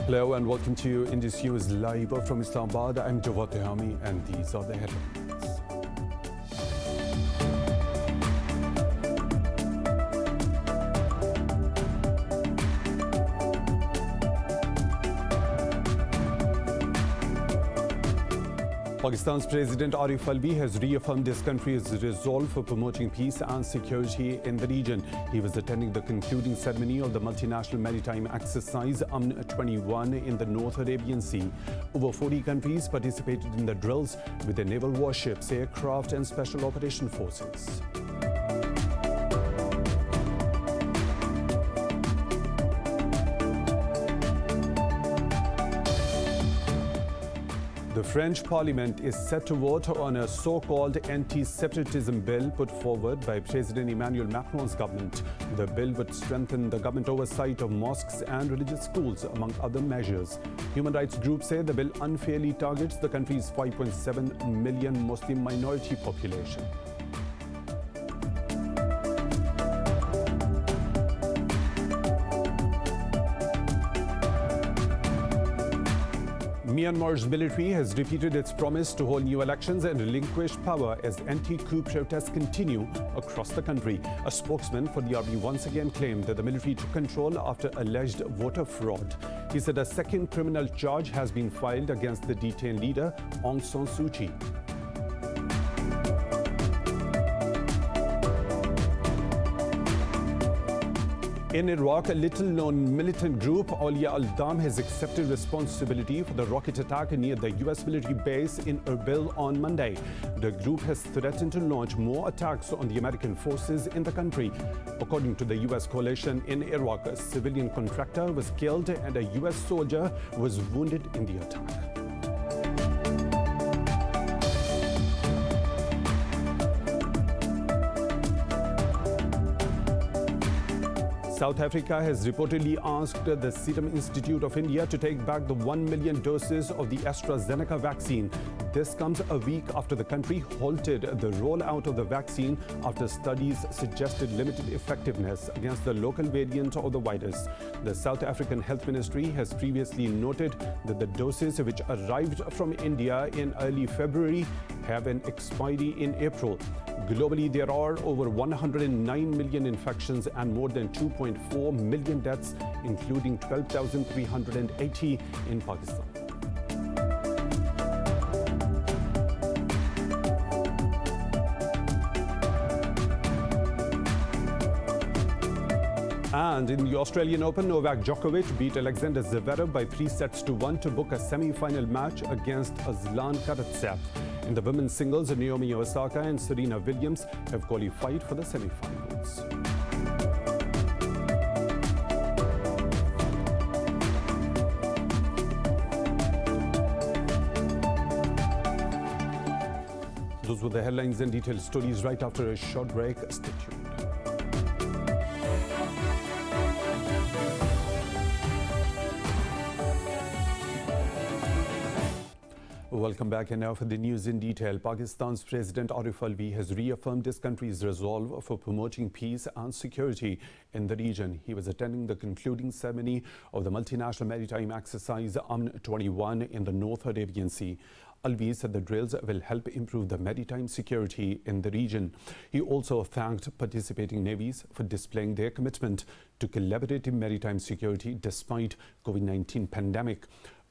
Hello and welcome to Indus News Live from Islamabad. I'm Jawad Tehami and these are the headlines. Pakistan's President Arif Alvi has reaffirmed his country's resolve for promoting peace and security in the region. He was attending the concluding ceremony of the multinational maritime exercise UM-21 in the North Arabian Sea. Over 40 countries participated in the drills with their naval warships, aircraft and special operation forces. The French Parliament is set to vote on a so-called anti-separatism bill put forward by President Emmanuel Macron's government. The bill would strengthen the government oversight of mosques and religious schools, among other measures. Human rights groups say the bill unfairly targets the country's 5.7 million Muslim minority population. Myanmar's military has repeated its promise to hold new elections and relinquish power as anti-coup protests continue across the country. A spokesman for the army once again claimed that the military took control after alleged voter fraud. He said a second criminal charge has been filed against the detained leader, Aung San Suu Kyi. In Iraq, a little-known militant group, Awliya al-Dam, has accepted responsibility for the rocket attack near the U.S. military base in Erbil on Monday. The group has threatened to launch more attacks on the American forces in the country. According to the U.S. coalition in Iraq, a civilian contractor was killed and a U.S. soldier was wounded in the attack. South Africa has reportedly asked the Serum Institute of India to take back the 1 million doses of the AstraZeneca vaccine. This comes a week after the country halted the rollout of the vaccine after studies suggested limited effectiveness against the local variant of the virus. The South African Health Ministry has previously noted that the doses which arrived from India in early February have an expiry in April. Globally, there are over 109 million infections and more than 2.4 million deaths, including 12,380 in Pakistan. And in the Australian Open, Novak Djokovic beat Alexander Zverev by 3-1 to book a semi-final match against Aslan Karatsev. In the women's singles, Naomi Osaka and Serena Williams have qualified for the semi-finals. Those were the headlines and detailed stories. Right after a short break, stay tuned. Welcome back, and now for the news in detail. Pakistan's President Arif Alvi has reaffirmed his country's resolve for promoting peace and security in the region. He was attending the concluding ceremony of the multinational maritime exercise UM-21 in the North Arabian Sea. Alvi said the drills will help improve the maritime security in the region. He also thanked participating navies for displaying their commitment to collaborative maritime security despite COVID-19 pandemic.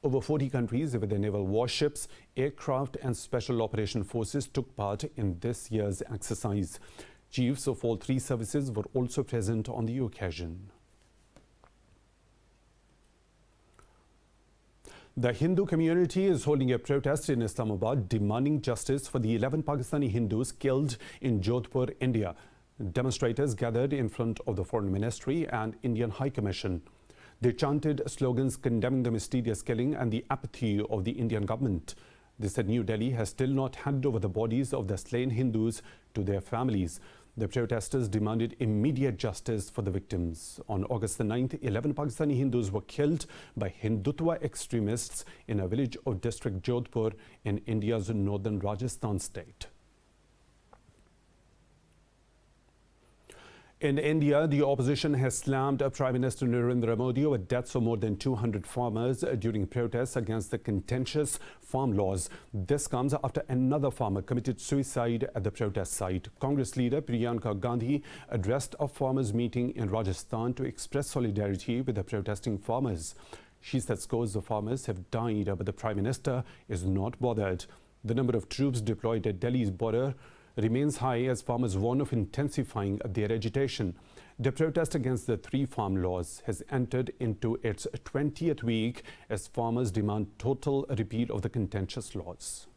Over 40 countries with their naval warships, aircraft and special operation forces took part in this year's exercise. Chiefs of all three services were also present on the occasion. The Hindu community is holding a protest in Islamabad demanding justice for the 11 Pakistani Hindus killed in Jodhpur, India. Demonstrators gathered in front of the Foreign Ministry and Indian High Commission. They chanted slogans condemning the mysterious killing and the apathy of the Indian government. They said New Delhi has still not handed over the bodies of the slain Hindus to their families. The protesters demanded immediate justice for the victims. On August the 9th, 11 Pakistani Hindus were killed by Hindutva extremists in a village of district Jodhpur in India's northern Rajasthan state. In India, the opposition has slammed Prime Minister Narendra Modi over deaths of more than 200 farmers during protests against the contentious farm laws. This comes after another farmer committed suicide at the protest site. Congress leader Priyanka Gandhi addressed a farmers' meeting in Rajasthan to express solidarity with the protesting farmers. She said scores of farmers have died, but the Prime Minister is not bothered. The number of troops deployed at Delhi's border remains high as farmers warn of intensifying their agitation. The protest against the three farm laws has entered into its 20th week as farmers demand total repeal of the contentious laws.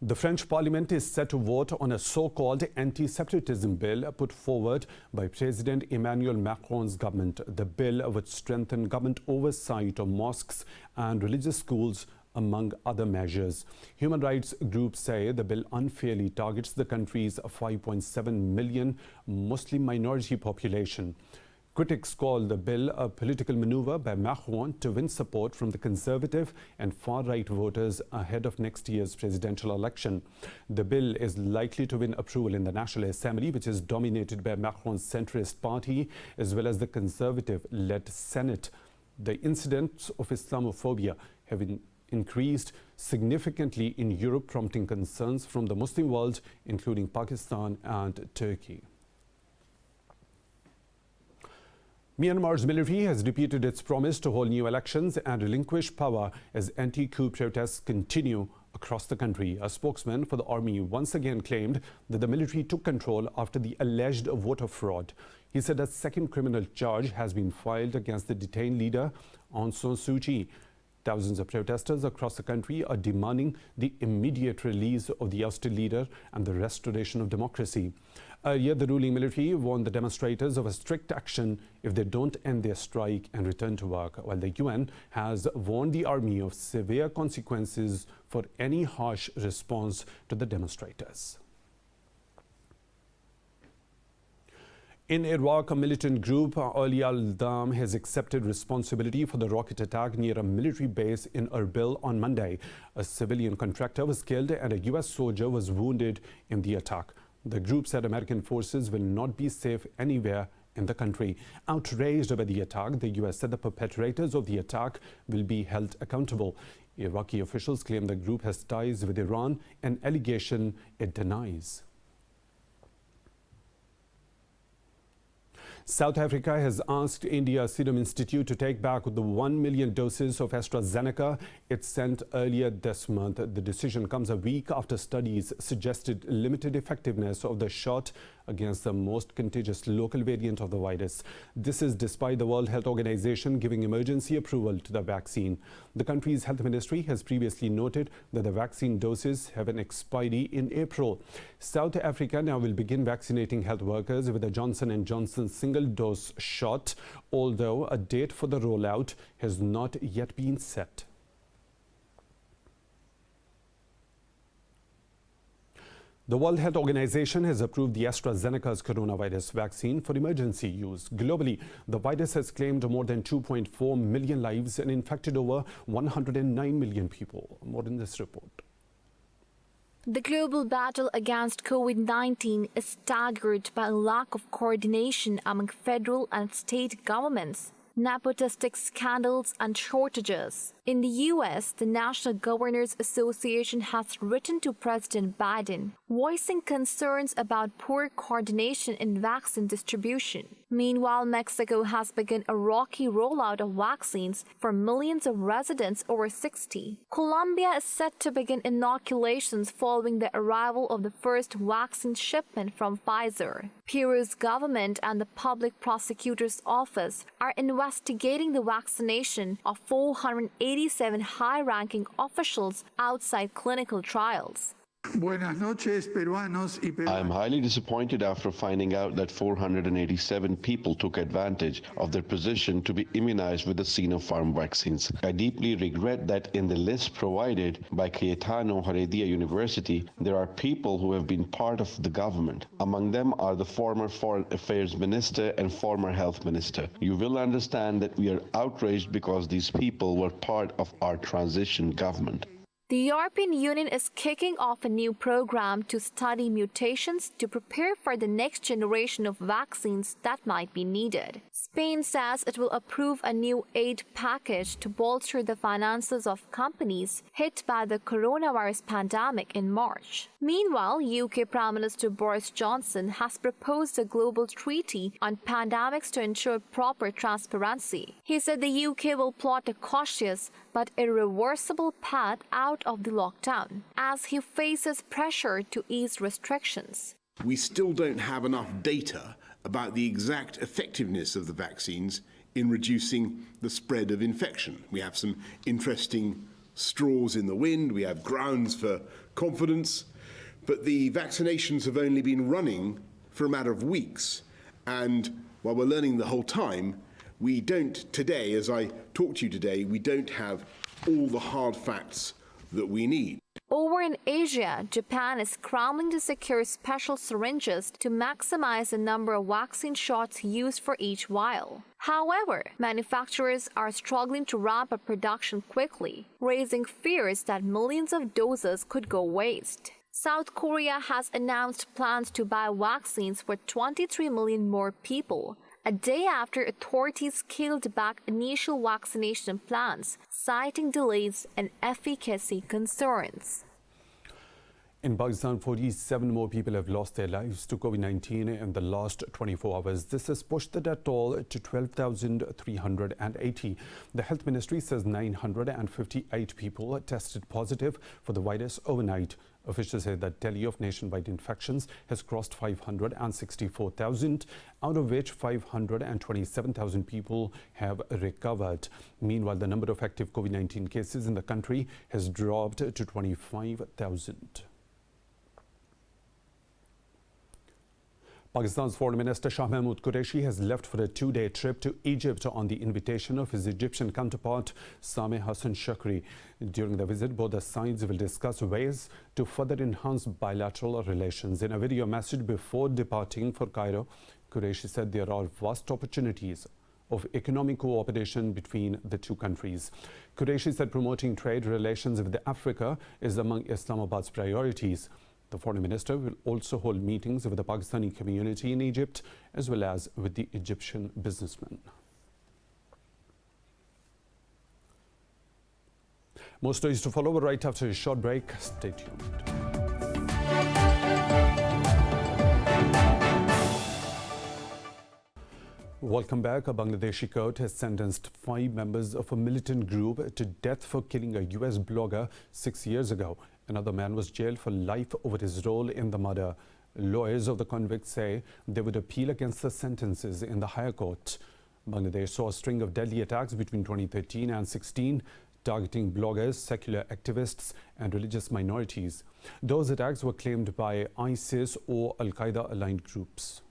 The French Parliament is set to vote on a so-called anti-separatism bill put forward by President Emmanuel Macron's government. The bill would strengthen government oversight of mosques and religious schools, among other measures. Human rights groups say the bill unfairly targets the country's 5.7 million Muslim minority population. Critics call the bill a political maneuver by Macron to win support from the conservative and far-right voters ahead of next year's presidential election. The bill is likely to win approval in the National Assembly, which is dominated by Macron's centrist party, as well as the conservative-led Senate. The incidents of Islamophobia have increased significantly in Europe, prompting concerns from the Muslim world, including Pakistan and Turkey. Myanmar's military has repeated its promise to hold new elections and relinquish power as anti-coup protests continue across the country. A spokesman for the army once again claimed that the military took control after the alleged voter fraud. He said a second criminal charge has been filed against the detained leader, Aung San Suu Kyi. Thousands of protesters across the country are demanding the immediate release of the ousted leader and the restoration of democracy. Earlier, the ruling military warned the demonstrators of a strict action if they don't end their strike and return to work, while the UN has warned the army of severe consequences for any harsh response to the demonstrators. In Iraq, a militant group, al-Dam, has accepted responsibility for the rocket attack near a military base in Erbil on Monday. A civilian contractor was killed and a U.S. soldier was wounded in the attack. The group said American forces will not be safe anywhere in the country. Outraged by the attack, the U.S. said the perpetrators of the attack will be held accountable. Iraqi officials claim the group has ties with Iran, an allegation it denies. South Africa has asked India Serum Institute to take back the 1 million doses of AstraZeneca it sent earlier this month. The decision comes a week after studies suggested limited effectiveness of the shot against the most contagious local variant of the virus. This is despite the World Health Organization giving emergency approval to the vaccine. The country's health ministry has previously noted that the vaccine doses have an expiry in April. South Africa now will begin vaccinating health workers with the Johnson & Johnson single-dose shot, although a date for the rollout has not yet been set. The World Health Organization has approved the AstraZeneca's coronavirus vaccine for emergency use. Globally, the virus has claimed more than 2.4 million lives and infected over 109 million people. More in this report. The global battle against COVID-19 is staggered by a lack of coordination among federal and state governments, nepotistic scandals and shortages. In the U.S., the National Governors Association has written to President Biden, voicing concerns about poor coordination in vaccine distribution. Meanwhile, Mexico has begun a rocky rollout of vaccines for millions of residents over 60. Colombia is set to begin inoculations following the arrival of the first vaccine shipment from Pfizer. Peru's government and the Public Prosecutor's Office are investigating the vaccination of 487 high-ranking officials outside clinical trials. Buenas noches, peruanos y peruanas. I am highly disappointed after finding out that 487 people took advantage of their position to be immunized with the Sinopharm vaccines. I deeply regret that in the list provided by Cayetano Heredia University, there are people who have been part of the government. Among them are the former Foreign Affairs Minister and former Health Minister. You will understand that we are outraged because these people were part of our transition government. The European Union is kicking off a new program to study mutations to prepare for the next generation of vaccines that might be needed. Spain says it will approve a new aid package to bolster the finances of companies hit by the coronavirus pandemic in March. Meanwhile, UK Prime Minister Boris Johnson has proposed a global treaty on pandemics to ensure proper transparency. He said the UK will plot a cautious but irreversible path out of the lockdown as he faces pressure to ease restrictions. We still don't have enough data about the exact effectiveness of the vaccines in reducing the spread of infection. We have some interesting straws in the wind, we have grounds for confidence, but the vaccinations have only been running for a matter of weeks. And while we're learning the whole time, we don't today, as I talk to you today, we don't have all the hard facts that we need. Over in Asia, Japan is scrambling to secure special syringes to maximize the number of vaccine shots used for each vial. However, manufacturers are struggling to ramp up production quickly, raising fears that millions of doses could go waste. South Korea has announced plans to buy vaccines for 23 million more people, a day after authorities scaled back initial vaccination plans, citing delays and efficacy concerns. In Pakistan, 47 more people have lost their lives to COVID-19 in the last 24 hours. This has pushed the death toll to 12,380. The Health Ministry says 958 people tested positive for the virus overnight. Officials say that tally of nationwide infections has crossed 564,000, out of which 527,000 people have recovered. Meanwhile, the number of active COVID-19 cases in the country has dropped to 25,000. Pakistan's Foreign Minister Shah Mahmood Qureshi has left for a two-day trip to Egypt on the invitation of his Egyptian counterpart Sameh Hassan Shakri. During the visit, both the sides will discuss ways to further enhance bilateral relations. In a video message before departing for Cairo, Qureshi said there are vast opportunities of economic cooperation between the two countries. Qureshi said promoting trade relations with Africa is among Islamabad's priorities. The foreign minister will also hold meetings with the Pakistani community in Egypt as well as with the Egyptian businessmen. More stories to follow right after a short break. Stay tuned. Welcome back. A Bangladeshi court has sentenced 5 members of a militant group to death for killing a US blogger 6 years ago. Another man was jailed for life over his role in the murder. Lawyers of the convicts say they would appeal against the sentences in the higher court. Bangladesh saw a string of deadly attacks between 2013 and 16, targeting bloggers, secular activists and religious minorities. Those attacks were claimed by ISIS or Al-Qaeda-aligned groups.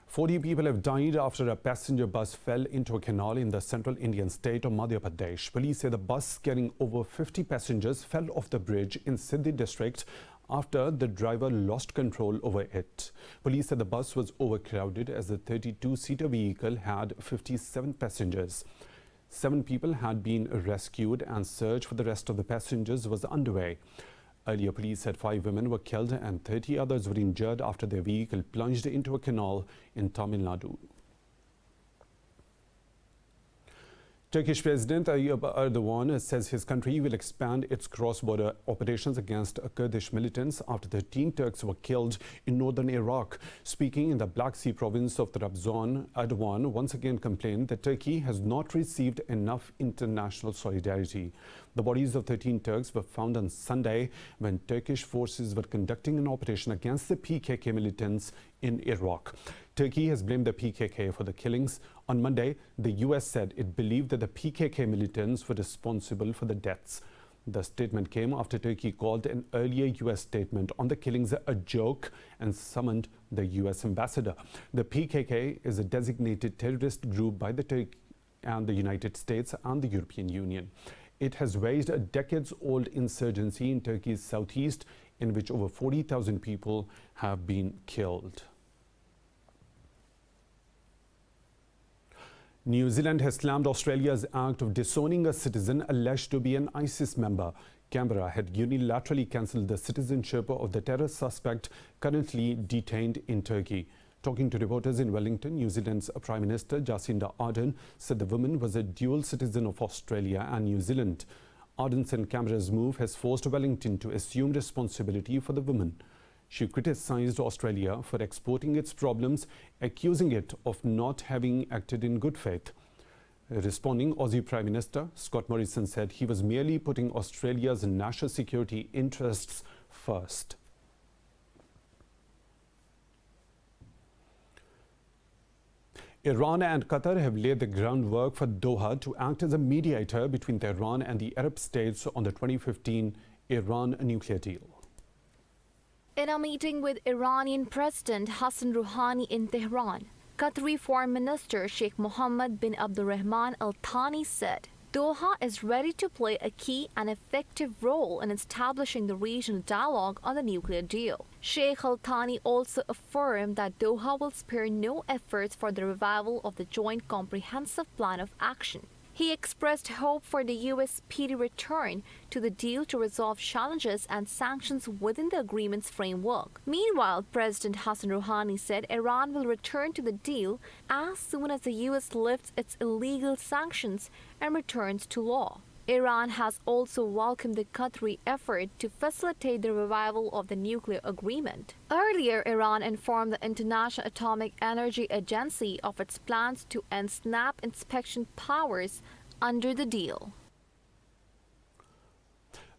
40 people have died after a passenger bus fell into a canal in the central Indian state of Madhya Pradesh. Police say the bus carrying over 50 passengers fell off the bridge in Sindhi district after the driver lost control over it. Police said the bus was overcrowded as the 32-seater vehicle had 57 passengers. 7 people had been rescued and search for the rest of the passengers was underway. Earlier, police said 5 women were killed and 30 others were injured after their vehicle plunged into a canal in Tamil Nadu. Turkish President Tayyip Erdogan says his country will expand its cross-border operations against Kurdish militants after 13 Turks were killed in northern Iraq. Speaking in the Black Sea province of Trabzon, Erdogan once again complained that Turkey has not received enough international solidarity. The bodies of 13 Turks were found on Sunday when Turkish forces were conducting an operation against the PKK militants in Iraq. Turkey has blamed the PKK for the killings. On Monday, the US said it believed that the PKK militants were responsible for the deaths. The statement came after Turkey called an earlier US statement on the killings a joke and summoned the US ambassador. The PKK is a designated terrorist group by the Turkey and the United States and the European Union. It has waged a decades-old insurgency in Turkey's southeast, in which over 40,000 people have been killed. New Zealand has slammed Australia's act of disowning a citizen alleged to be an ISIS member. Canberra had unilaterally cancelled the citizenship of the terror suspect currently detained in Turkey. Talking to reporters in Wellington, New Zealand's Prime Minister Jacinda Ardern said the woman was a dual citizen of Australia and New Zealand. Ardern said Canberra's move has forced Wellington to assume responsibility for the woman. She criticised Australia for exporting its problems, accusing it of not having acted in good faith. Responding, Aussie Prime Minister Scott Morrison said he was merely putting Australia's national security interests first. Iran and Qatar have laid the groundwork for Doha to act as a mediator between Tehran and the Arab states on the 2015 Iran nuclear deal. In a meeting with Iranian President Hassan Rouhani in Tehran, Qatari Foreign Minister Sheikh Mohammed bin Abdulrahman Al Thani said, Doha is ready to play a key and effective role in establishing the regional dialogue on the nuclear deal. Sheikh Al Thani also affirmed that Doha will spare no efforts for the revival of the Joint Comprehensive Plan of Action. He expressed hope for the U.S. speedy return to the deal to resolve challenges and sanctions within the agreement's framework. Meanwhile, President Hassan Rouhani said Iran will return to the deal as soon as the U.S. lifts its illegal sanctions and returns to law. Iran has also welcomed the Qatari effort to facilitate the revival of the nuclear agreement. Earlier, Iran informed the International Atomic Energy Agency of its plans to end snap inspection powers under the deal.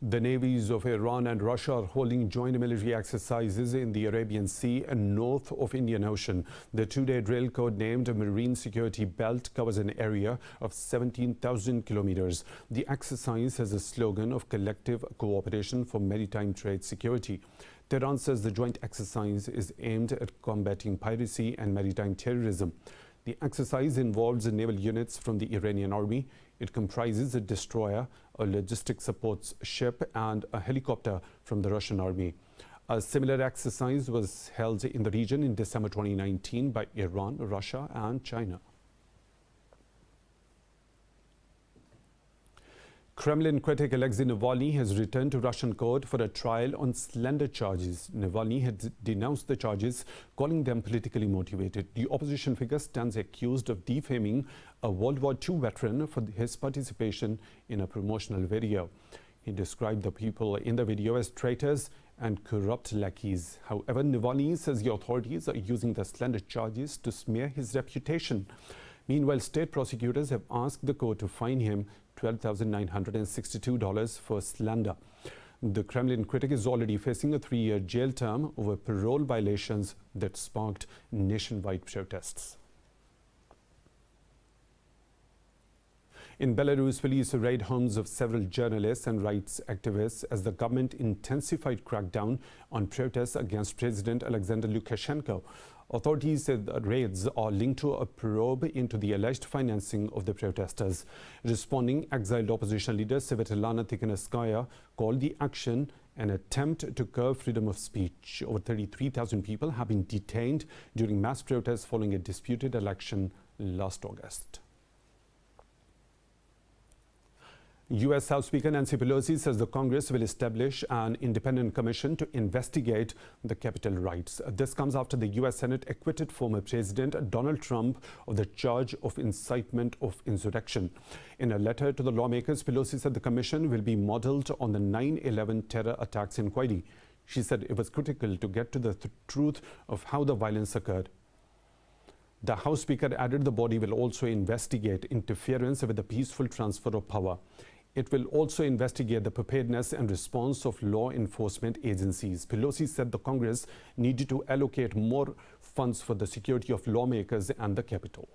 The navies of Iran and Russia are holding joint military exercises in the Arabian Sea and north of Indian Ocean. The two-day drill, codenamed Marine Security Belt, covers an area of 17,000 kilometers. The exercise has a slogan of collective cooperation for maritime trade security. Tehran says the joint exercise is aimed at combating piracy and maritime terrorism. The exercise involves naval units from the Iranian army. It comprises a destroyer, a logistics support ship, and a helicopter from the Russian army. A similar exercise was held in the region in December 2019 by Iran, Russia, and China. Kremlin critic Alexi Navalny has returned to Russian court for a trial on slander charges. Navalny had denounced the charges, calling them politically motivated. The opposition figure stands accused of defaming a World War II veteran for his participation in a promotional video. He described the people in the video as traitors and corrupt lackeys. However, Navalny says the authorities are using the slander charges to smear his reputation. Meanwhile, state prosecutors have asked the court to fine him $12,962 for slander. The Kremlin critic is already facing a 3-year jail term over parole violations that sparked nationwide protests. In Belarus, police raid homes of several journalists and rights activists as the government intensified crackdown on protests against President Alexander Lukashenko. Authorities said the raids are linked to a probe into the alleged financing of the protesters. Responding, exiled opposition leader Svetlana Tikhanovskaya called the action an attempt to curb freedom of speech. Over 33,000 people have been detained during mass protests following a disputed election last August. U.S. House Speaker Nancy Pelosi says the Congress will establish an independent commission to investigate the Capitol riots. This comes after the U.S. Senate acquitted former President Donald Trump of the charge of incitement of insurrection. In a letter to the lawmakers, Pelosi said the commission will be modeled on the 9/11 terror attacks inquiry. She said it was critical to get to the truth of how the violence occurred. The House Speaker added the body will also investigate interference with the peaceful transfer of power. It will also investigate the preparedness and response of law enforcement agencies. Pelosi said the Congress needed to allocate more funds for the security of lawmakers and the Capitol.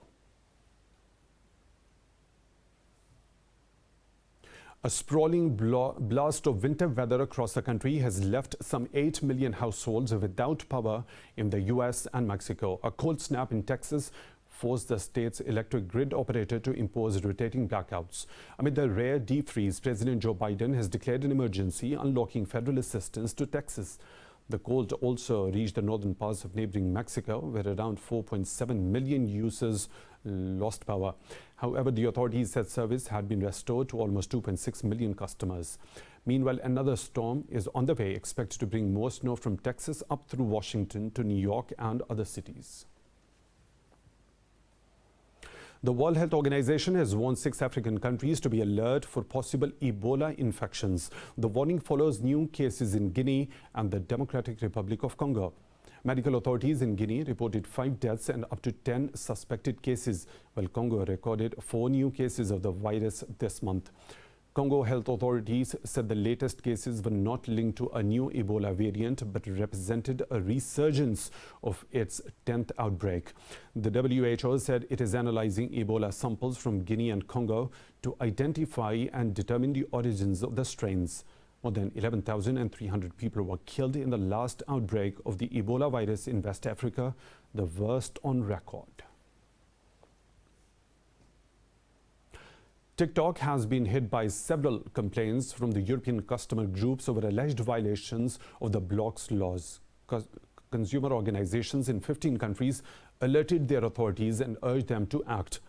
A sprawling blast of winter weather across the country has left some 8 million households without power in the U.S. and Mexico. A cold snap in Texas forced the state's electric grid operator to impose rotating blackouts. Amid the rare deep freeze, President Joe Biden has declared an emergency, unlocking federal assistance to Texas. The cold also reached the northern parts of neighboring Mexico, where around 4.7 million users lost power. However, the authorities said service had been restored to almost 2.6 million customers. Meanwhile, another storm is on the way, expected to bring more snow from Texas up through Washington to New York and other cities. The World Health Organization has warned 6 African countries to be alert for possible Ebola infections. The warning follows new cases in Guinea and the Democratic Republic of Congo. Medical authorities in Guinea reported 5 deaths and up to 10 suspected cases, while Congo recorded 4 new cases of the virus this month. Congo health authorities said the latest cases were not linked to a new Ebola variant, but represented a resurgence of its 10th outbreak. The WHO said it is analyzing Ebola samples from Guinea and Congo to identify and determine the origins of the strains. More than 11,300 people were killed in the last outbreak of the Ebola virus in West Africa, the worst on record. TikTok has been hit by several complaints from the European customer groups over alleged violations of the bloc's laws. Consumer organizations in 15 countries alerted their authorities and urged them to act.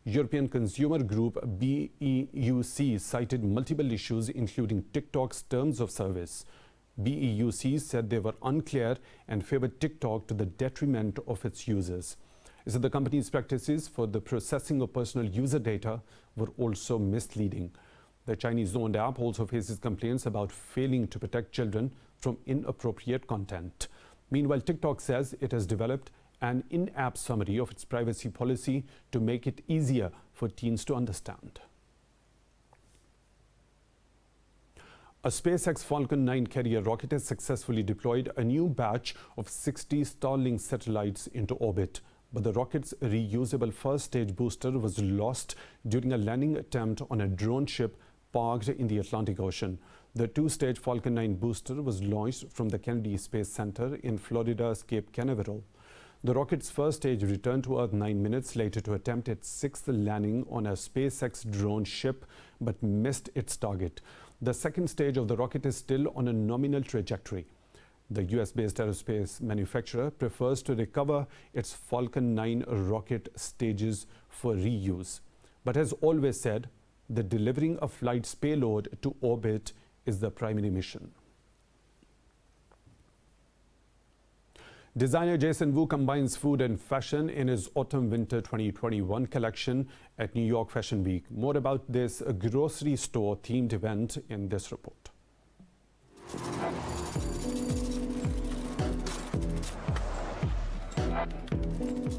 European consumer group BEUC cited multiple issues, including TikTok's terms of service. BEUC said they were unclear and favored TikTok to the detriment of its users. It said the company's practices for the processing of personal user data were also misleading. The Chinese-owned app also faces complaints about failing to protect children from inappropriate content. Meanwhile, TikTok says it has developed an in-app summary of its privacy policy to make it easier for teens to understand. A SpaceX Falcon 9 carrier rocket has successfully deployed a new batch of 60 Starlink satellites into orbit. But the rocket's reusable first-stage booster was lost during a landing attempt on a drone ship parked in the Atlantic Ocean. The 2-stage Falcon 9 booster was launched from the Kennedy Space Center in Florida's Cape Canaveral. The rocket's first stage returned to Earth 9 minutes later to attempt its 6th landing on a SpaceX drone ship, but missed its target. The second stage of the rocket is still on a nominal trajectory. The US-based aerospace manufacturer prefers to recover its Falcon 9 rocket stages for reuse, but has always said that delivering a flight's payload to orbit is the primary mission. Designer Jason Wu combines food and fashion in his Autumn-Winter 2021 collection at New York Fashion Week. More about this grocery store-themed event in this report.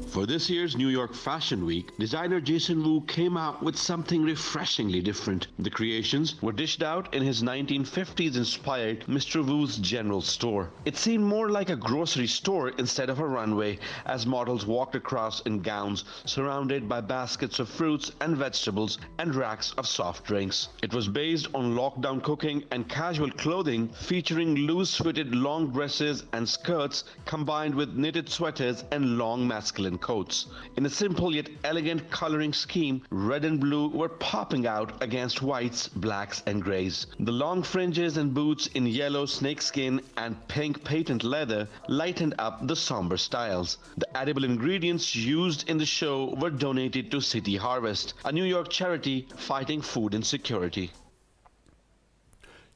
For this year's New York Fashion Week, designer Jason Wu came out with something refreshingly different. The creations were dished out in his 1950s-inspired Mr. Wu's General Store. It seemed more like a grocery store instead of a runway, as models walked across in gowns surrounded by baskets of fruits and vegetables and racks of soft drinks. It was based on lockdown cooking and casual clothing, featuring loose-fitted long dresses and skirts combined with knitted sweaters and long masculine coats. In a simple yet elegant coloring scheme, red and blue were popping out against whites, blacks and grays. The long fringes and boots in yellow snakeskin and pink patent leather lightened up the somber styles. The edible ingredients used in the show were donated to City Harvest, a New York charity fighting food insecurity.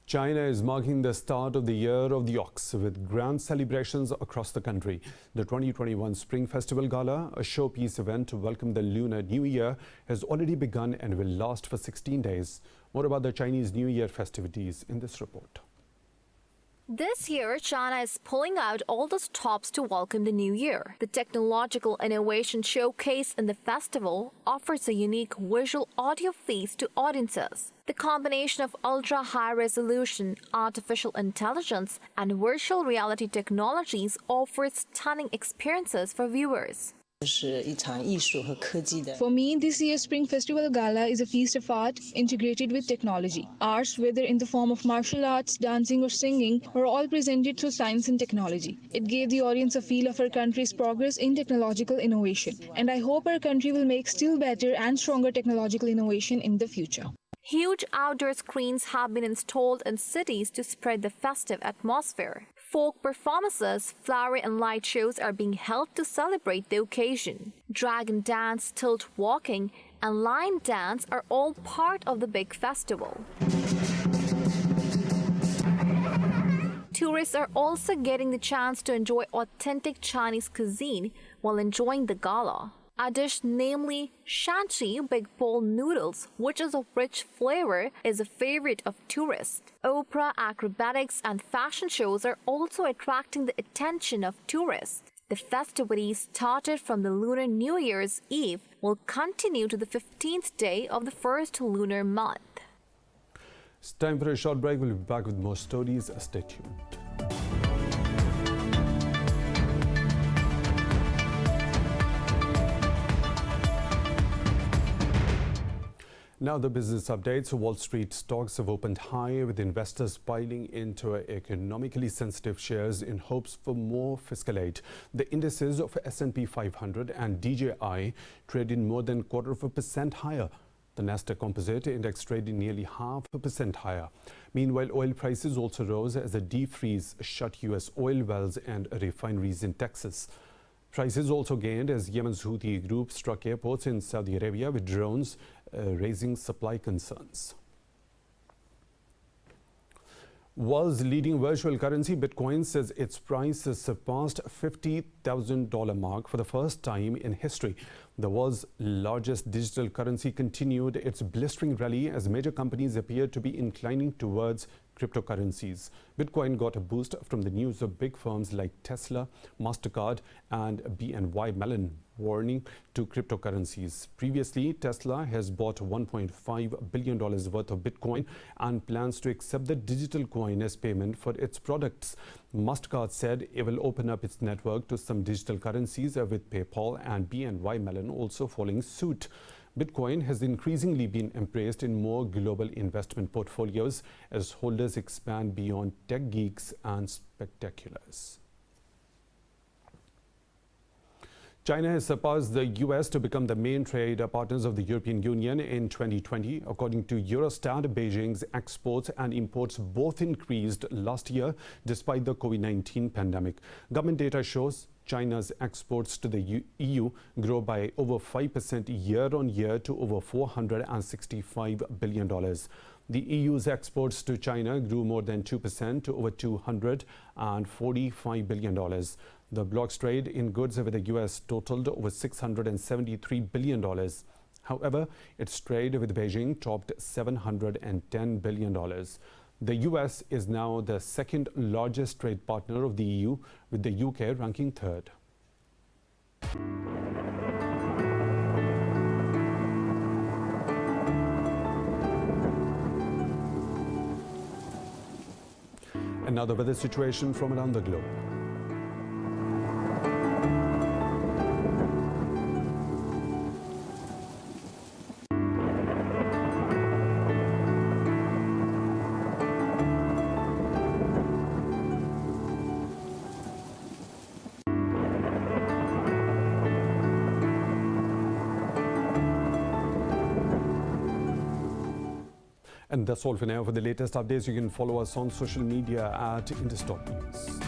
China is marking the start of the Year of the Ox with grand celebrations across the country. The 2021 Spring Festival Gala, a showpiece event to welcome the Lunar New Year, has already begun and will last for 16 days. More about the Chinese New Year festivities in this report. This year, China is pulling out all the stops to welcome the new year. The technological innovation showcase in the festival offers a unique visual audio feast to audiences. The combination of ultra-high resolution, artificial intelligence, and virtual reality technologies offers stunning experiences for viewers. For me, this year's Spring Festival Gala is a feast of art integrated with technology. Arts, whether in the form of martial arts, dancing or singing, were all presented through science and technology. It gave the audience a feel of our country's progress in technological innovation. And I hope our country will make still better and stronger technological innovation in the future. Huge outdoor screens have been installed in cities to spread the festive atmosphere. Folk performances, flower and light shows are being held to celebrate the occasion. Dragon dance, tilt walking, and lion dance are all part of the big festival. Tourists are also getting the chance to enjoy authentic Chinese cuisine while enjoying the gala. A dish, namely shanchi big bowl noodles, which is of rich flavor, is a favorite of tourists. Opera, acrobatics, and fashion shows are also attracting the attention of tourists. The festivities started from the Lunar New Year's Eve will continue to the 15th day of the first lunar month. It's time for a short break. We'll be back with more stories. Stay tuned. Now the business updates. Wall Street stocks have opened high with investors piling into economically sensitive shares in hopes for more fiscal aid. The indices of S&P 500 and DJI traded more than 0.25% higher. The Nasdaq Composite Index traded nearly 0.5% higher. Meanwhile, oil prices also rose as a deep freeze shut U.S. oil wells and refineries in Texas. Prices also gained as Yemen's Houthi group struck airports in Saudi Arabia with drones, raising supply concerns. World's leading virtual currency, Bitcoin, says its price has surpassed $50,000 mark for the first time in history. The world's largest digital currency continued its blistering rally as major companies appeared to be inclining towards cryptocurrencies. Bitcoin got a boost from the news of big firms like Tesla, MasterCard, and BNY Mellon warning to cryptocurrencies. Previously, Tesla has bought $1.5 billion worth of Bitcoin and plans to accept the digital coin as payment for its products. MasterCard said it will open up its network to some digital currencies with PayPal and BNY Mellon also following suit. Bitcoin has increasingly been embraced in more global investment portfolios as holders expand beyond tech geeks and spectaculars. China has surpassed the US to become the main trade partners of the European Union in 2020. According to Eurostat, Beijing's exports and imports both increased last year despite the COVID-19 pandemic. Government data shows China's exports to the EU grow by over 5% year-on-year to over $465 billion. The EU's exports to China grew more than 2% to over $245 billion. The bloc's trade in goods with the US totaled over $673 billion. However, its trade with Beijing topped $710 billion. The US is now the second largest trade partner of the EU, with the UK ranking third. And now the weather situation from around the globe. And that's all for now. For the latest updates, you can follow us on social media at Indus News.